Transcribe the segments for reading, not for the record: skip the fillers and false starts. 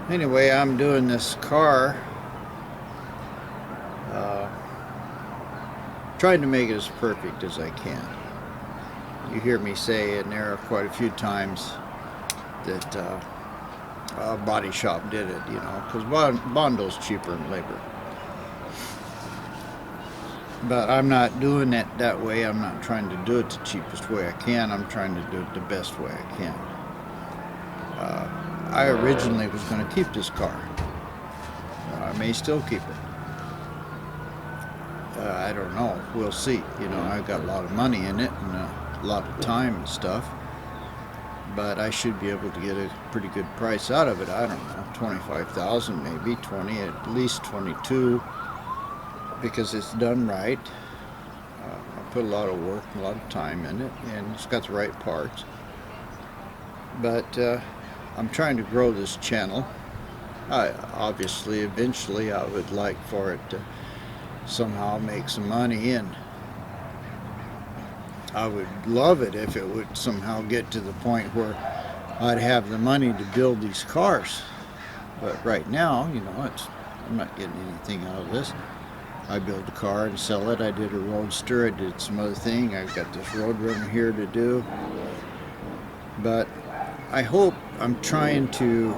Anyway, I'm doing this car, trying to make it as perfect as I can. You hear me say, and there are quite a few times that a body shop did it, because Bondo's cheaper than labor. But I'm not doing it that way. I'm not trying to do it the cheapest way I can. I'm trying to do it the best way I can. I originally was going to keep this car. I may still keep it. I don't know. We'll see. I've got a lot of money in it and a lot of time and stuff. But I should be able to get a pretty good price out of it. I don't know, 25,000 maybe, 20, at least 22, because it's done right. I put a lot of work, a lot of time in it, and it's got the right parts. But I'm trying to grow this channel. Obviously, eventually, I would like for it to somehow make some money, and I would love it if it would somehow get to the point where I'd have the money to build these cars. But right now, I'm not getting anything out of this. I build a car and sell it. I did a roadster. I did some other thing. I've got this road runner here to do. But I hope I'm trying to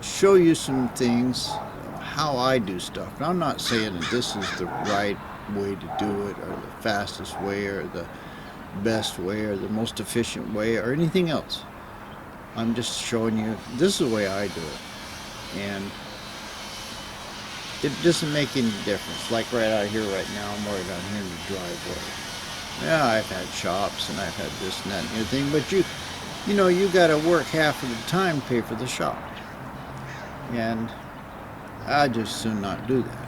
show you some things, how I do stuff. And I'm not saying that this is the right way to do it, or the fastest way, or the best way, or the most efficient way, or anything else. I'm just showing you this is the way I do it. And it doesn't make any difference. Like right out here right now, I'm right out here in the driveway. Yeah, I've had shops and I've had this and that and everything, but you got to work half of the time to pay for the shop. And I just soon not do that.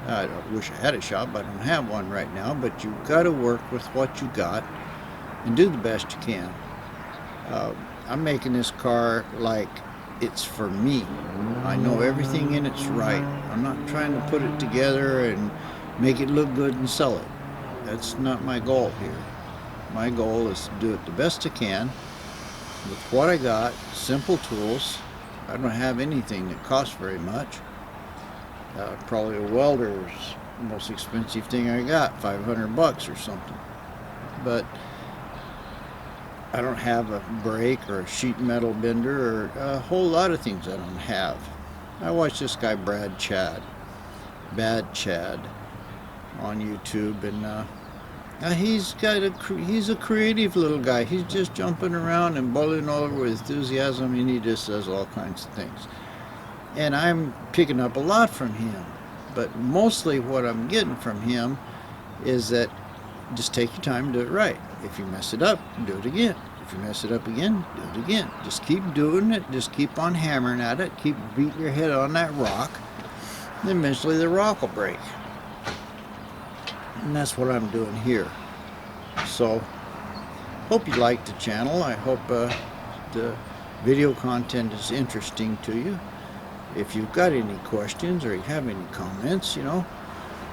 I wish I had a shop, but I don't have one right now. But you've got to work with what you got and do the best you can. I'm making this car like it's for me. I know everything in it's right. I'm not trying to put it together and make it look good and sell it. That's not my goal here. My goal is to do it the best I can with what I got, simple tools. I don't have anything that costs very much. Probably a welder's the most expensive thing I got, $500 or something. But I don't have a brake or a sheet metal bender or a whole lot of things I don't have. I watched this guy Bad Chad on YouTube, and he's a creative little guy. He's just jumping around and boiling over with enthusiasm, and he just does all kinds of things. And I'm picking up a lot from him, but mostly what I'm getting from him is that just take your time and do it right. If you mess it up, do it again. If you mess it up again, do it again. Just keep doing it. Just keep on hammering at it. Keep beating your head on that rock. And eventually the rock will break. And that's what I'm doing here. So, hope you like the channel. I hope the video content is interesting to you. If you've got any questions or you have any comments,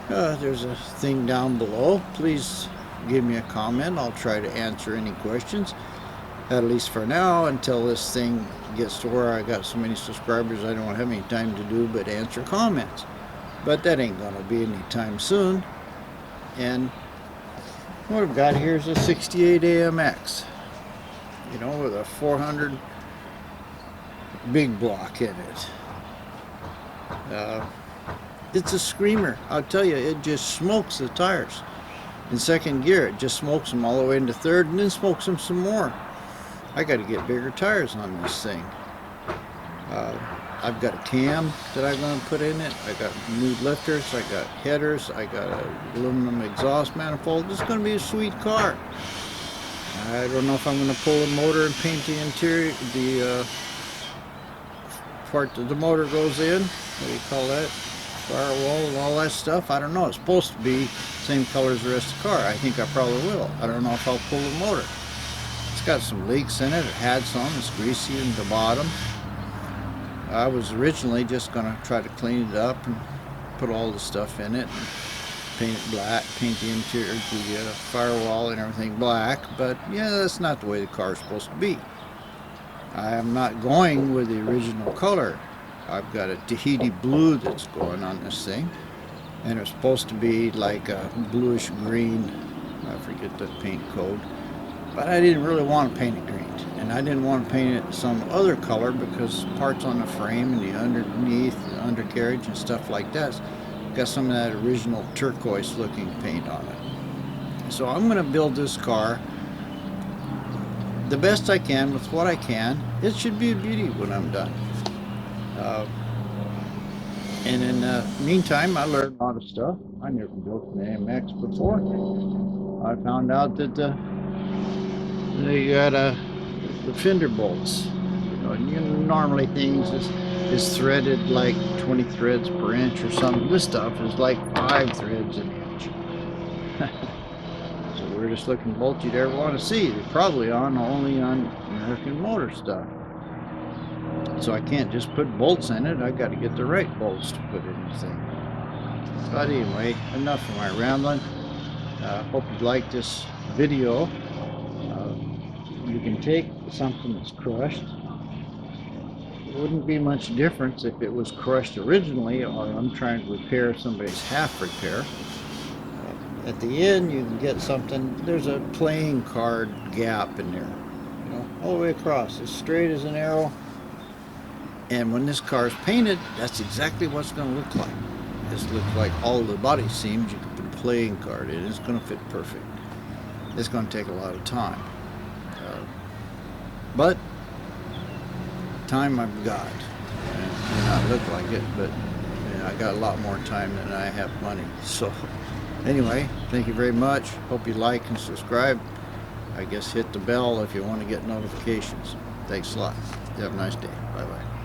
there's a thing down below. Please give me a comment. I'll try to answer any questions, at least for now, until this thing gets to where I got so many subscribers I don't have any time to do but answer comments. But that ain't gonna be anytime soon. And what I've got here is a 68 AMX, with a 400 big block in it. It's a screamer. I'll tell you, it just smokes the tires. In second gear, it just smokes them all the way into third, and then smokes them some more. I got to get bigger tires on this thing. I've got a cam that I'm going to put in it. I got new lifters. I got headers. I got an aluminum exhaust manifold. This is going to be a sweet car. I don't know if I'm going to pull the motor and paint the interior, the part that the motor goes in. What do you call that? Firewall and all that stuff. I don't know. It's supposed to be same color as the rest of the car. I think I probably will. I don't know if I'll pull the motor. It's got some leaks in it. It had some. It's greasy in the bottom. I was originally just going to try to clean it up and put all the stuff in it and paint it black, paint the interior, the firewall and everything black. But yeah, that's not the way the car is supposed to be. I am not going with the original color. I've got a Tahiti blue that's going on this thing, and it's supposed to be like a bluish green. I forget the paint code, but I didn't really want to paint it green, and I didn't want to paint it some other color because parts on the frame and the underneath, the undercarriage and stuff like that's got some of that original turquoise looking paint on it. So I'm going to build this car the best I can with what I can. It should be a beauty when I'm done. And in the meantime, I learned a lot of stuff. I never built an AMX before. I found out that they got the fender bolts. Normally things is threaded like 20 threads per inch or something. This stuff is like 5 threads an inch. So we're just looking bolts you'd ever want to see. They're probably only on American Motor stuff. So I can't just put bolts in it. I got to get the right bolts to put in the thing. But anyway, enough of my rambling. Hope you like this video. You can take something that's crushed. It wouldn't be much difference if it was crushed originally, or I'm trying to repair somebody's half repair. At the end, you can get something. There's a playing card gap in there, all the way across, as straight as an arrow. And when this car is painted, that's exactly what it's going to look like. This looks like all the body seams. You can put a playing card in. It's going to fit perfect. It's going to take a lot of time. But time I've got. And it may not look like it, but I got a lot more time than I have money. So anyway, thank you very much. Hope you like and subscribe. I guess hit the bell if you want to get notifications. Thanks a lot. You have a nice day. Bye-bye.